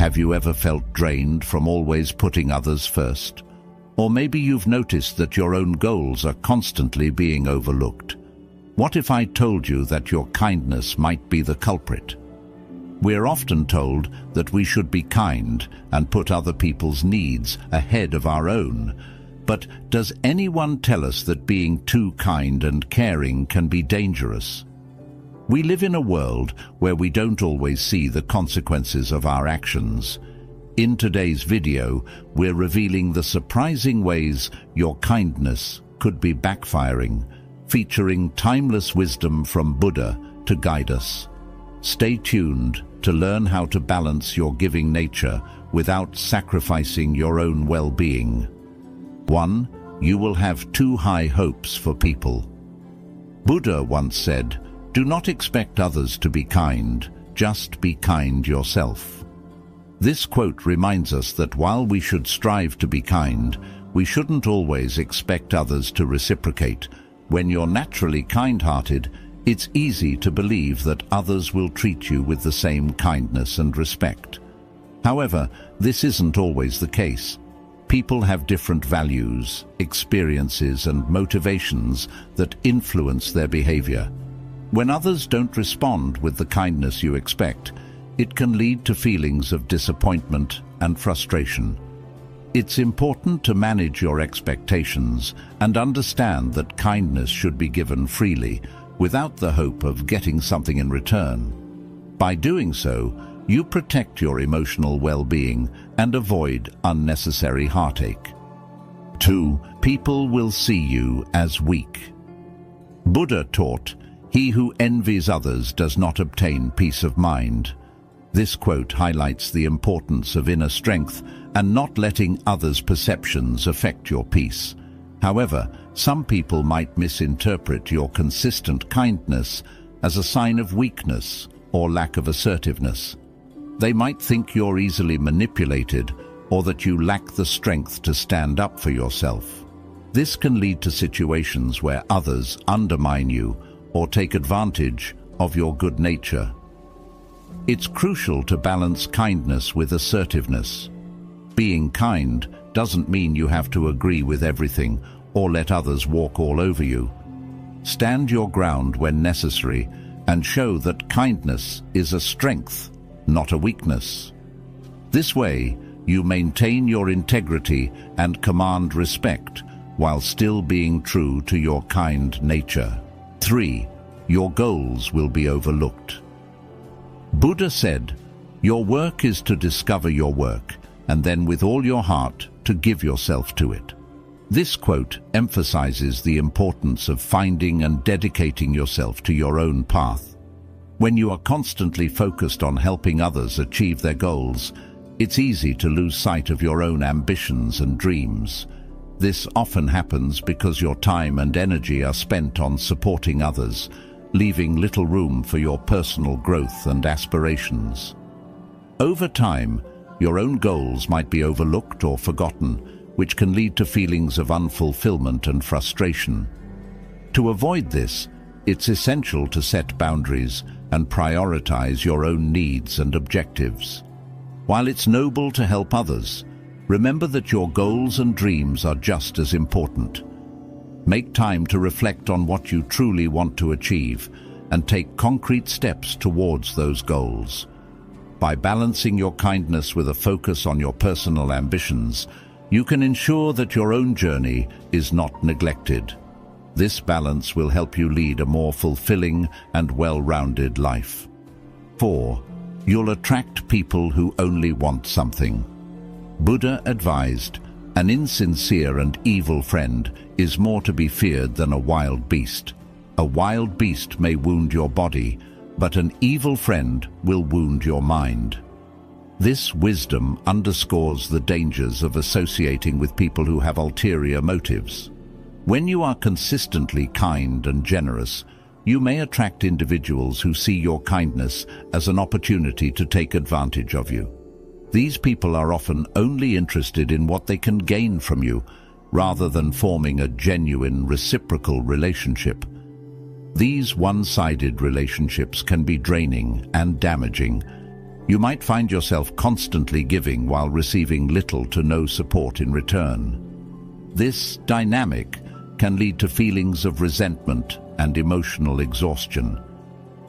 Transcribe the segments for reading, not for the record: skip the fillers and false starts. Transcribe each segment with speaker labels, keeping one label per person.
Speaker 1: Have you ever felt drained from always putting others first? Or maybe you've noticed that your own goals are constantly being overlooked. What if I told you that your kindness might be the culprit? We're often told that we should be kind and put other people's needs ahead of our own. But does anyone tell us that being too kind and caring can be dangerous? We live in a world where we don't always see the consequences of our actions. In today's video, we're revealing the surprising ways your kindness could be backfiring, featuring timeless wisdom from Buddha to guide us. Stay tuned to learn how to balance your giving nature without sacrificing your own well-being. 1. You will have too high hopes for people. Buddha once said, "Do not expect others to be kind, just be kind yourself." This quote reminds us that while we should strive to be kind, we shouldn't always expect others to reciprocate. When you're naturally kind-hearted, it's easy to believe that others will treat you with the same kindness and respect. However, this isn't always the case. People have different values, experiences, and motivations that influence their behavior. When others don't respond with the kindness you expect, it can lead to feelings of disappointment and frustration. It's important to manage your expectations and understand that kindness should be given freely, without the hope of getting something in return. By doing so, you protect your emotional well-being and avoid unnecessary heartache. 2. People will see you as weak. Buddha taught, "He who envies others does not obtain peace of mind." This quote highlights the importance of inner strength and not letting others' perceptions affect your peace. However, some people might misinterpret your consistent kindness as a sign of weakness or lack of assertiveness. They might think you're easily manipulated or that you lack the strength to stand up for yourself. This can lead to situations where others undermine you or take advantage of your good nature. It's crucial to balance kindness with assertiveness. Being kind doesn't mean you have to agree with everything or let others walk all over you. Stand your ground when necessary and show that kindness is a strength, not a weakness. This way, you maintain your integrity and command respect while still being true to your kind nature. 3. Your goals will be overlooked. Buddha said, "Your work is to discover your work, and then with all your heart to give yourself to it." This quote emphasizes the importance of finding and dedicating yourself to your own path. When you are constantly focused on helping others achieve their goals, it's easy to lose sight of your own ambitions and dreams. This often happens because your time and energy are spent on supporting others, leaving little room for your personal growth and aspirations. Over time, your own goals might be overlooked or forgotten, which can lead to feelings of unfulfillment and frustration. To avoid this, it's essential to set boundaries and prioritize your own needs and objectives. While it's noble to help others, remember that your goals and dreams are just as important. Make time to reflect on what you truly want to achieve and take concrete steps towards those goals. By balancing your kindness with a focus on your personal ambitions, you can ensure that your own journey is not neglected. This balance will help you lead a more fulfilling and well-rounded life. 4. You'll attract people who only want something. Buddha advised, "An insincere and evil friend is more to be feared than a wild beast. A wild beast may wound your body, but an evil friend will wound your mind." This wisdom underscores the dangers of associating with people who have ulterior motives. When you are consistently kind and generous, you may attract individuals who see your kindness as an opportunity to take advantage of you. These people are often only interested in what they can gain from you, rather than forming a genuine reciprocal relationship. These one-sided relationships can be draining and damaging. You might find yourself constantly giving while receiving little to no support in return. This dynamic can lead to feelings of resentment and emotional exhaustion.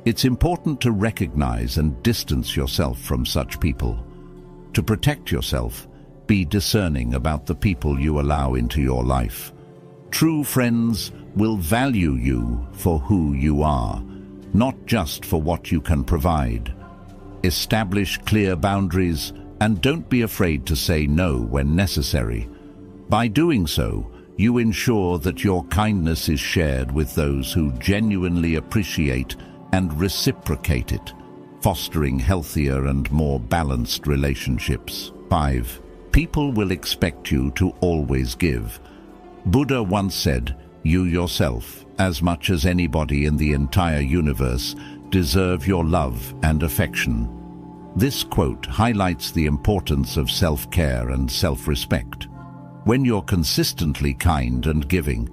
Speaker 1: It's important to recognize and distance yourself from such people. To protect yourself, be discerning about the people you allow into your life. True friends will value you for who you are, not just for what you can provide. Establish clear boundaries and don't be afraid to say no when necessary. By doing so, you ensure that your kindness is shared with those who genuinely appreciate and reciprocate it, fostering healthier and more balanced relationships. 5. People will expect you to always give. Buddha once said, "You yourself, as much as anybody in the entire universe, deserve your love and affection." This quote highlights the importance of self-care and self-respect. When you're consistently kind and giving,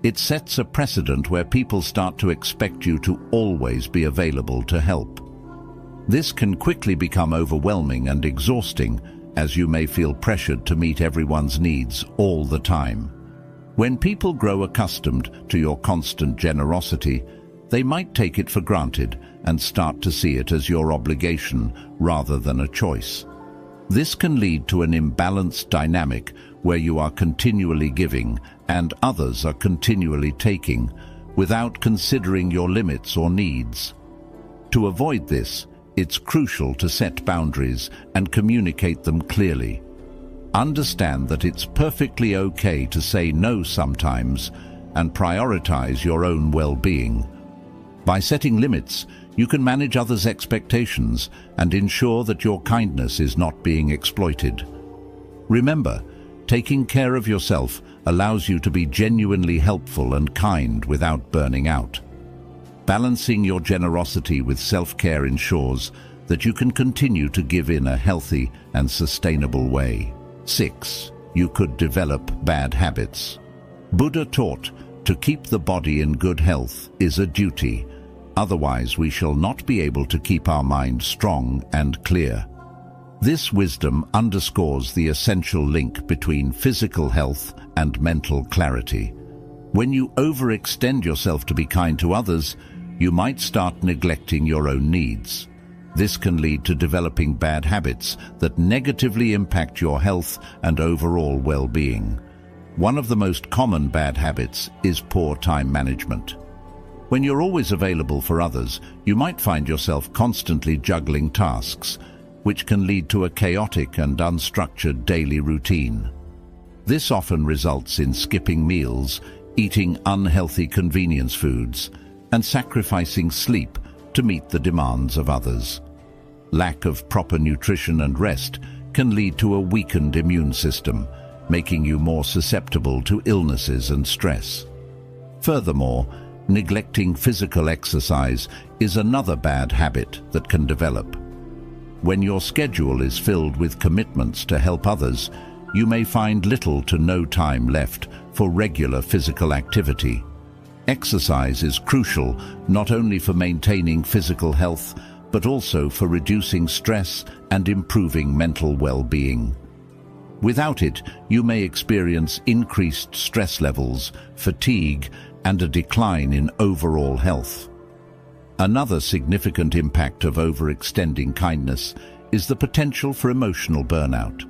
Speaker 1: it sets a precedent where people start to expect you to always be available to help. This can quickly become overwhelming and exhausting, as you may feel pressured to meet everyone's needs all the time. When people grow accustomed to your constant generosity, they might take it for granted and start to see it as your obligation rather than a choice. This can lead to an imbalanced dynamic where you are continually giving and others are continually taking, without considering your limits or needs. To avoid this, it's crucial to set boundaries and communicate them clearly. Understand that it's perfectly okay to say no sometimes and prioritize your own well-being. By setting limits, you can manage others' expectations and ensure that your kindness is not being exploited. Remember, taking care of yourself allows you to be genuinely helpful and kind without burning out. Balancing your generosity with self-care ensures that you can continue to give in a healthy and sustainable way. 6. You could develop bad habits. Buddha taught to keep the body in good health is a duty, otherwise we shall not be able to keep our mind strong and clear. This wisdom underscores the essential link between physical health and mental clarity. When you overextend yourself to be kind to others, you might start neglecting your own needs. This can lead to developing bad habits that negatively impact your health and overall well-being. One of the most common bad habits is poor time management. When you're always available for others, you might find yourself constantly juggling tasks, which can lead to a chaotic and unstructured daily routine. This often results in skipping meals, eating unhealthy convenience foods, and sacrificing sleep to meet the demands of others. Lack of proper nutrition and rest can lead to a weakened immune system, making you more susceptible to illnesses and stress. Furthermore, neglecting physical exercise is another bad habit that can develop. When your schedule is filled with commitments to help others, you may find little to no time left for regular physical activity. Exercise is crucial not only for maintaining physical health, but also for reducing stress and improving mental well-being. Without it, you may experience increased stress levels, fatigue, and a decline in overall health. Another significant impact of overextending kindness is the potential for emotional burnout.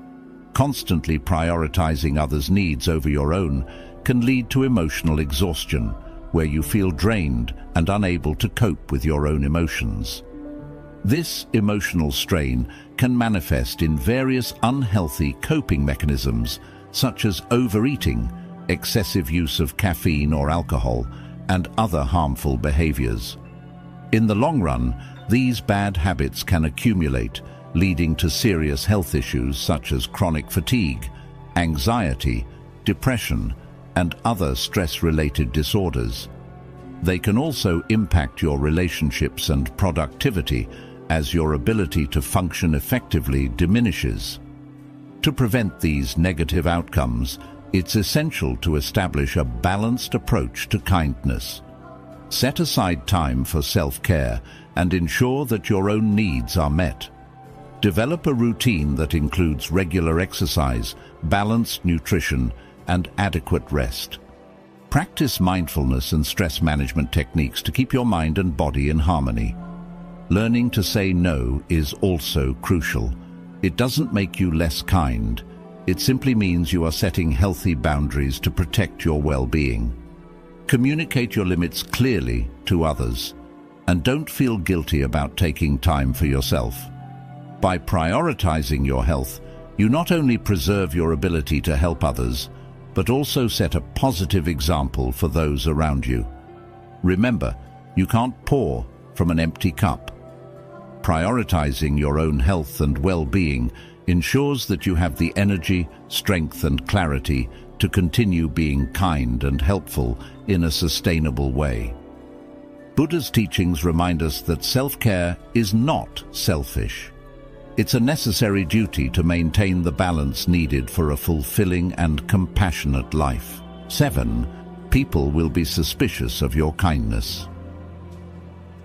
Speaker 1: Constantly prioritizing others' needs over your own can lead to emotional exhaustion, where you feel drained and unable to cope with your own emotions. This emotional strain can manifest in various unhealthy coping mechanisms, such as overeating, excessive use of caffeine or alcohol, and other harmful behaviors. In the long run, these bad habits can accumulate, leading to serious health issues such as chronic fatigue, anxiety, depression, and other stress-related disorders. They can also impact your relationships and productivity, as your ability to function effectively diminishes. To prevent these negative outcomes, it's essential to establish a balanced approach to kindness. Set aside time for self-care and ensure that your own needs are met. Develop a routine that includes regular exercise, balanced nutrition, and adequate rest. Practice mindfulness and stress management techniques to keep your mind and body in harmony. Learning to say no is also crucial. It doesn't make you less kind. It simply means you are setting healthy boundaries to protect your well-being. Communicate your limits clearly to others, and don't feel guilty about taking time for yourself. By prioritizing your health, you not only preserve your ability to help others, but also set a positive example for those around you. Remember, you can't pour from an empty cup. Prioritizing your own health and well-being ensures that you have the energy, strength, and clarity to continue being kind and helpful in a sustainable way. Buddha's teachings remind us that self-care is not selfish. It's a necessary duty to maintain the balance needed for a fulfilling and compassionate life. 7. People will be suspicious of your kindness.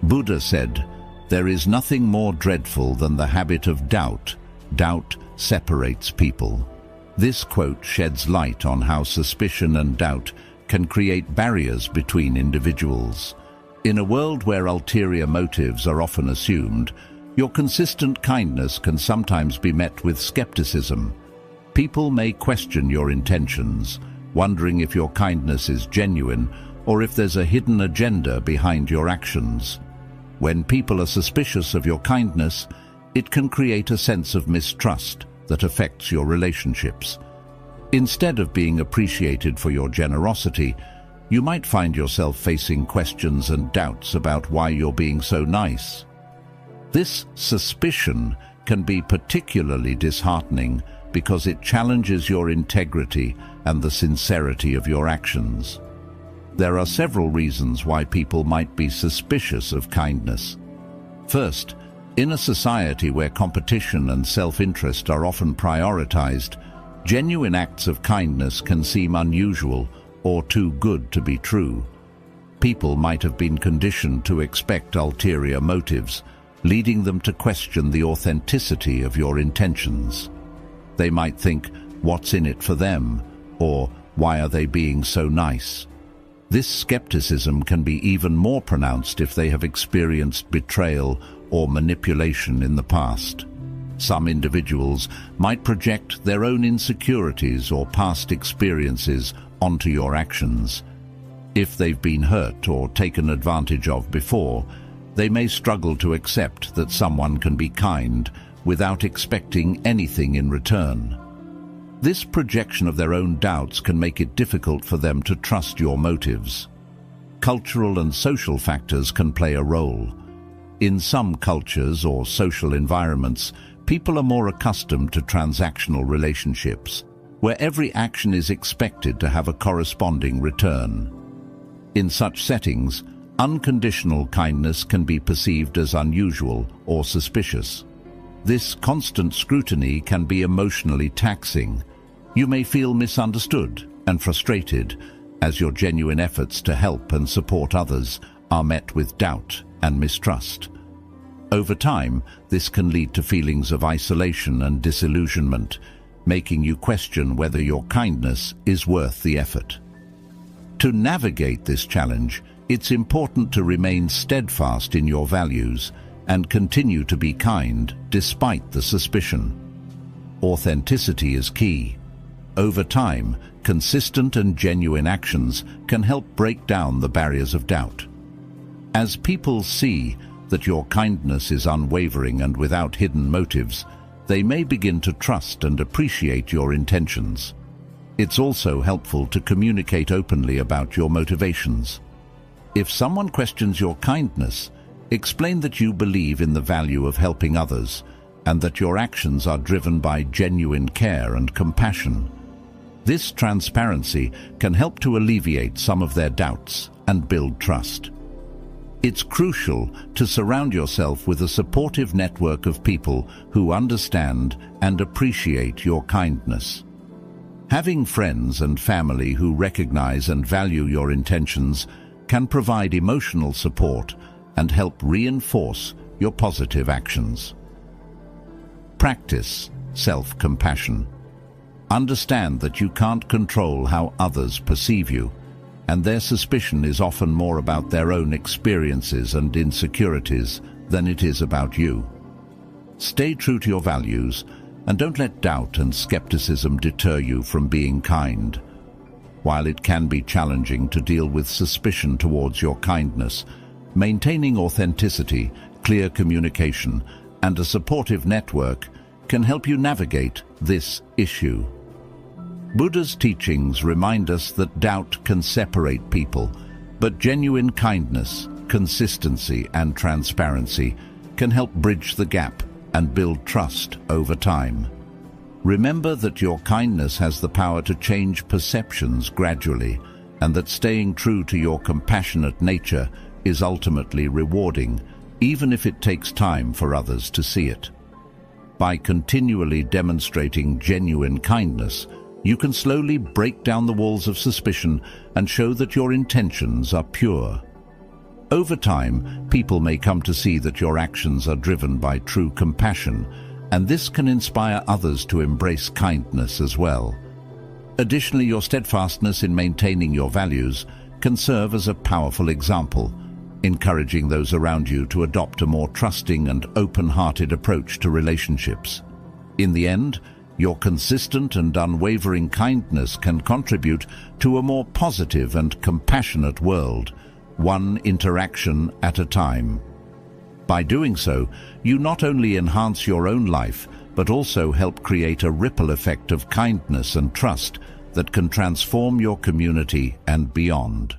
Speaker 1: Buddha said, "There is nothing more dreadful than the habit of doubt. Doubt separates people." This quote sheds light on how suspicion and doubt can create barriers between individuals. In a world where ulterior motives are often assumed, your consistent kindness can sometimes be met with skepticism. People may question your intentions, wondering if your kindness is genuine or if there's a hidden agenda behind your actions. When people are suspicious of your kindness, it can create a sense of mistrust that affects your relationships. Instead of being appreciated for your generosity, you might find yourself facing questions and doubts about why you're being so nice. This suspicion can be particularly disheartening because it challenges your integrity and the sincerity of your actions. There are several reasons why people might be suspicious of kindness. First, in a society where competition and self-interest are often prioritized, genuine acts of kindness can seem unusual or too good to be true. People might have been conditioned to expect ulterior motives, leading them to question the authenticity of your intentions. They might think, "What's in it for them?" or "Why are they being so nice?" This skepticism can be even more pronounced if they have experienced betrayal or manipulation in the past. Some individuals might project their own insecurities or past experiences onto your actions. If they've been hurt or taken advantage of before, they may struggle to accept that someone can be kind without expecting anything in return. This projection of their own doubts can make it difficult for them to trust your motives. Cultural and social factors can play a role. In some cultures or social environments, people are more accustomed to transactional relationships, where every action is expected to have a corresponding return. In such settings, unconditional kindness can be perceived as unusual or suspicious. This constant scrutiny can be emotionally taxing. You may feel misunderstood and frustrated as your genuine efforts to help and support others are met with doubt and mistrust. Over time, this can lead to feelings of isolation and disillusionment, making you question whether your kindness is worth the effort. To navigate this challenge, it's important to remain steadfast in your values and continue to be kind despite the suspicion. Authenticity is key. Over time, consistent and genuine actions can help break down the barriers of doubt. As people see that your kindness is unwavering and without hidden motives, they may begin to trust and appreciate your intentions. It's also helpful to communicate openly about your motivations. If someone questions your kindness, explain that you believe in the value of helping others and that your actions are driven by genuine care and compassion. This transparency can help to alleviate some of their doubts and build trust. It's crucial to surround yourself with a supportive network of people who understand and appreciate your kindness. Having friends and family who recognize and value your intentions can provide emotional support and help reinforce your positive actions. Practice self-compassion. Understand that you can't control how others perceive you, and their suspicion is often more about their own experiences and insecurities than it is about you. Stay true to your values, and don't let doubt and skepticism deter you from being kind. While it can be challenging to deal with suspicion towards your kindness, maintaining authenticity, clear communication, and a supportive network can help you navigate this issue. Buddha's teachings remind us that doubt can separate people, but genuine kindness, consistency, and transparency can help bridge the gap and build trust over time. Remember that your kindness has the power to change perceptions gradually, and that staying true to your compassionate nature is ultimately rewarding, even if it takes time for others to see it. By continually demonstrating genuine kindness, you can slowly break down the walls of suspicion and show that your intentions are pure. Over time, people may come to see that your actions are driven by true compassion, and this can inspire others to embrace kindness as well. Additionally, your steadfastness in maintaining your values can serve as a powerful example, encouraging those around you to adopt a more trusting and open-hearted approach to relationships. In the end, your consistent and unwavering kindness can contribute to a more positive and compassionate world, one interaction at a time. By doing so, you not only enhance your own life, but also help create a ripple effect of kindness and trust that can transform your community and beyond.